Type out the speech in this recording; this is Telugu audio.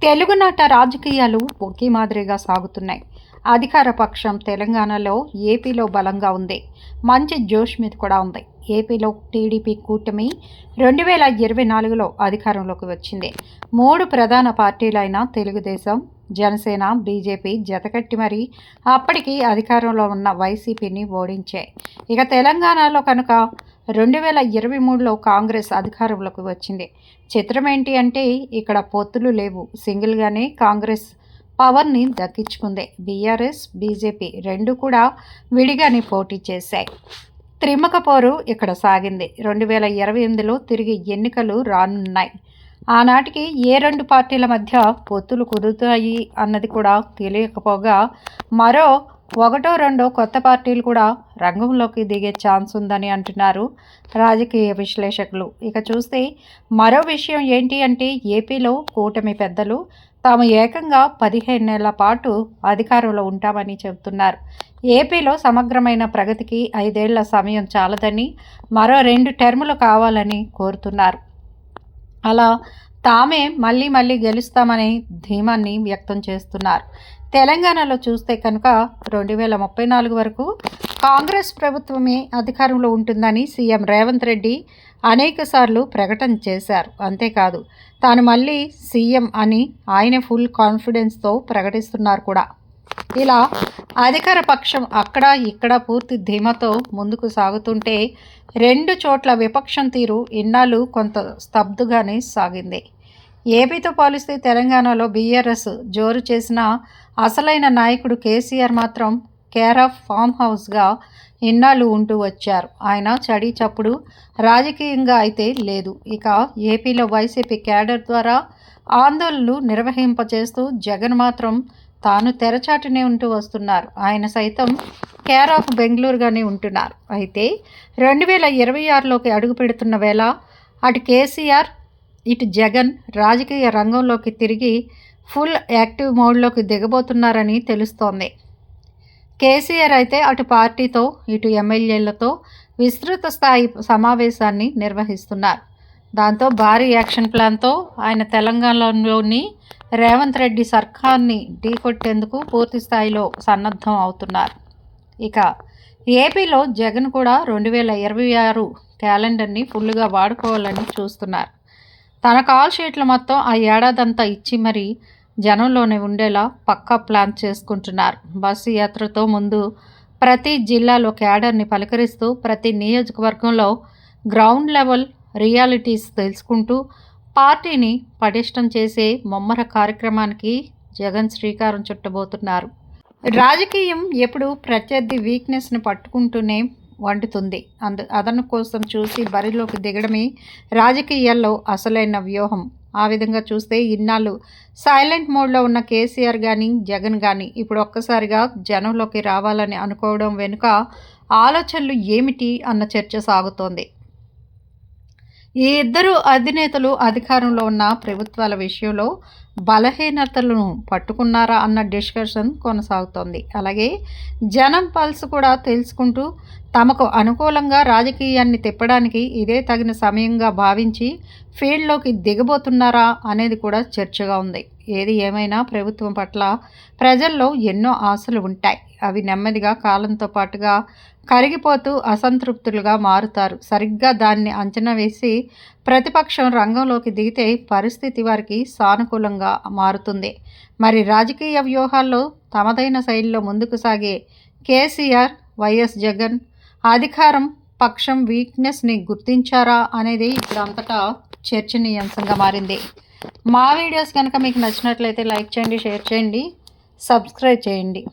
తెలుగునాట రాజకీయాలు ఒకే మాదిరిగా సాగుతున్నాయి. అధికార పక్షం తెలంగాణలో, ఏపీలో బలంగా ఉంది. మంచి జోష్ మీద కూడా ఉంది. ఏపీలో టీడీపీ కూటమి 2024లో అధికారంలోకి వచ్చింది. 3 ప్రధాన పార్టీలైన తెలుగుదేశం, జనసేన, బీజేపీ జతకట్టి మరీ అప్పటికి అధికారంలో ఉన్న వైసీపీని ఓడించాయి. ఇక తెలంగాణలో కనుక 2023లో కాంగ్రెస్ అధికారంలోకి వచ్చింది. చిత్రం ఏంటి అంటే ఇక్కడ పొత్తులు లేవు. సింగిల్గానే కాంగ్రెస్ పవర్ని దక్కించుకుంది. బీఆర్ఎస్, బీజేపీ రెండు కూడా విడిగానే పోటీ చేశాయి. త్రిముఖ పోరు ఇక్కడ సాగింది. 2028లో తిరిగి ఎన్నికలు రానున్నాయి. ఆనాటికి ఏ 2 పార్టీల మధ్య పొత్తులు కుదురుతాయి అన్నది కూడా తెలియకపోగా మరో 1-2 కొత్త పార్టీలు కూడా రంగంలోకి దిగే ఛాన్స్ ఉందని అంటున్నారు రాజకీయ విశ్లేషకులు. ఇక చూస్తే మరో విషయం ఏంటి అంటే ఏపీలో కూటమి పెద్దలు తాము ఏకంగా 15 నెలల పాటు అధికారంలో ఉంటామని చెబుతున్నారు. ఏపీలో సమగ్రమైన ప్రగతికి 5 ఏళ్ల సమయం చాలదని, మరో 2 టర్ములు కావాలని కోరుతున్నారు. అలా తామే మళ్ళీ గెలుస్తామనే ధీమాన్ని వ్యక్తం చేస్తున్నారు. తెలంగాణలో చూస్తే కనుక 2034 వరకు కాంగ్రెస్ ప్రభుత్వమే అధికారంలో ఉంటుందని సీఎం రేవంత్ రెడ్డి అనేకసార్లు ప్రకటన చేశారు. అంతేకాదు తాను మళ్ళీ సీఎం అని ఆయన ఫుల్ కాన్ఫిడెన్స్తో ప్రకటిస్తున్నారు కూడా. ఇలా అధికార పక్షం అక్కడ ఇక్కడ పూర్తి ధీమాతో ముందుకు సాగుతుంటే 2 చోట్ల విపక్షం తీరు ఇన్నాళ్ళు కొంత స్తబ్దుగానే సాగింది. ఏపీతో పోలిస్తే తెలంగాణలో బీఆర్ఎస్ జోరు చేసిన అసలైన నాయకుడు కేసీఆర్ మాత్రం కేర్ ఆఫ్ ఫామ్ హౌస్గా ఇన్నాళ్ళు ఉంటూ వచ్చారు. ఆయన చడి చప్పుడు రాజకీయంగా అయితే లేదు. ఇక ఏపీలో వైసీపీ క్యాడర్ ద్వారా ఆందోళనలు నిర్వహింపచేస్తూ జగన్ మాత్రం తాను తెరచాటునే ఉంటూ వస్తున్నారు. ఆయన సైతం కేర్ ఆఫ్ బెంగళూరుగానే ఉంటున్నారు. అయితే 2026లోకి అడుగు పెడుతున్న వేళ అటు కేసీఆర్ ఇటు జగన్ రాజకీయ రంగంలోకి తిరిగి ఫుల్ యాక్టివ్ మోడ్లోకి దిగబోతున్నారని తెలుస్తోంది. కేసీఆర్ అయితే అటు పార్టీతో ఇటు ఎమ్మెల్యేలతో విస్తృత స్థాయి సమావేశాన్ని నిర్వహిస్తున్నారు. దాంతో భారీ యాక్షన్ ప్లాన్తో ఆయన తెలంగాణలోని రేవంత్ రెడ్డి సర్కార్ని ఢీకొట్టేందుకు పూర్తి స్థాయిలో సన్నద్ధం అవుతున్నారు. ఇక ఏపీలో జగన్ కూడా 2026 క్యాలెండర్ని ఫుల్గా వాడుకోవాలని చూస్తున్నారు. తన కాల్ షీట్లు మొత్తం ఆ ఏడాదంతా ఇచ్చి మరీ జనంలోనే ఉండేలా పక్కా ప్లాన్ చేసుకుంటున్నారు. బస్సు యాత్రతో ముందు ప్రతి జిల్లాలో క్యాడర్ని పలకరిస్తూ ప్రతి నియోజకవర్గంలో గ్రౌండ్ లెవెల్ రియాలిటీస్ తెలుసుకుంటూ పార్టీని పటిష్టం చేసే ముమ్మర కార్యక్రమానికి జగన్ శ్రీకారం చుట్టబోతున్నారు. రాజకీయం ఎప్పుడు ప్రత్యర్థి వీక్నెస్ని పట్టుకుంటూనే వండుతుంది. అదను కోసం చూసి బరిలోకి దిగడమే రాజకీయాల్లో అసలైన వ్యూహం. ఆ విధంగా చూస్తే ఇన్నాళ్ళు సైలెంట్ మోడ్లో ఉన్న కేసీఆర్ కానీ జగన్ కానీ ఇప్పుడు ఒక్కసారిగా జనంలోకి రావాలని అనుకోవడం వెనుక ఆలోచనలు ఏమిటి అన్న చర్చ సాగుతోంది. ఈ ఇద్దరు అధినేతలు అధికారంలో ఉన్న ప్రభుత్వాల విషయంలో బలహీనతలను పట్టుకున్నారా అన్న డిస్కషన్ కొనసాగుతోంది. అలాగే జనం పల్స్ కూడా తెలుసుకుంటూ తమకు అనుకూలంగా రాజకీయాన్ని తిప్పడానికి ఇదే తగిన సమయంగా భావించి ఫీల్డ్లోకి దిగబోతున్నారా అనేది కూడా చర్చగా ఉంది. ఏది ఏమైనా ప్రభుత్వం పట్ల ప్రజల్లో ఎన్నో ఆశలు ఉంటాయి. అవి నెమ్మదిగా కాలంతో పాటుగా కరిగిపోతూ అసంతృప్తులుగా మారుతారు. సరిగ్గా దాన్ని అంచనా వేసి ప్రతిపక్షం రంగంలోకి దిగితే పరిస్థితి వారికి సానుకూలంగా మారుతుంది. మరి రాజకీయ వ్యూహాల్లో తమదైన శైలిలో ముందుకు సాగే కేసీఆర్, వైఎస్ జగన్ అధికారం పక్షం వీక్నెస్ని గుర్తించారా అనేది ఇప్పుడు అంతటా చర్చనీయాంశంగా మారింది. మా వీడియోస్ కనుక మీకు నచ్చినట్లయితే లైక్ చేయండి, షేర్ చేయండి, సబ్స్క్రైబ్ చేయండి.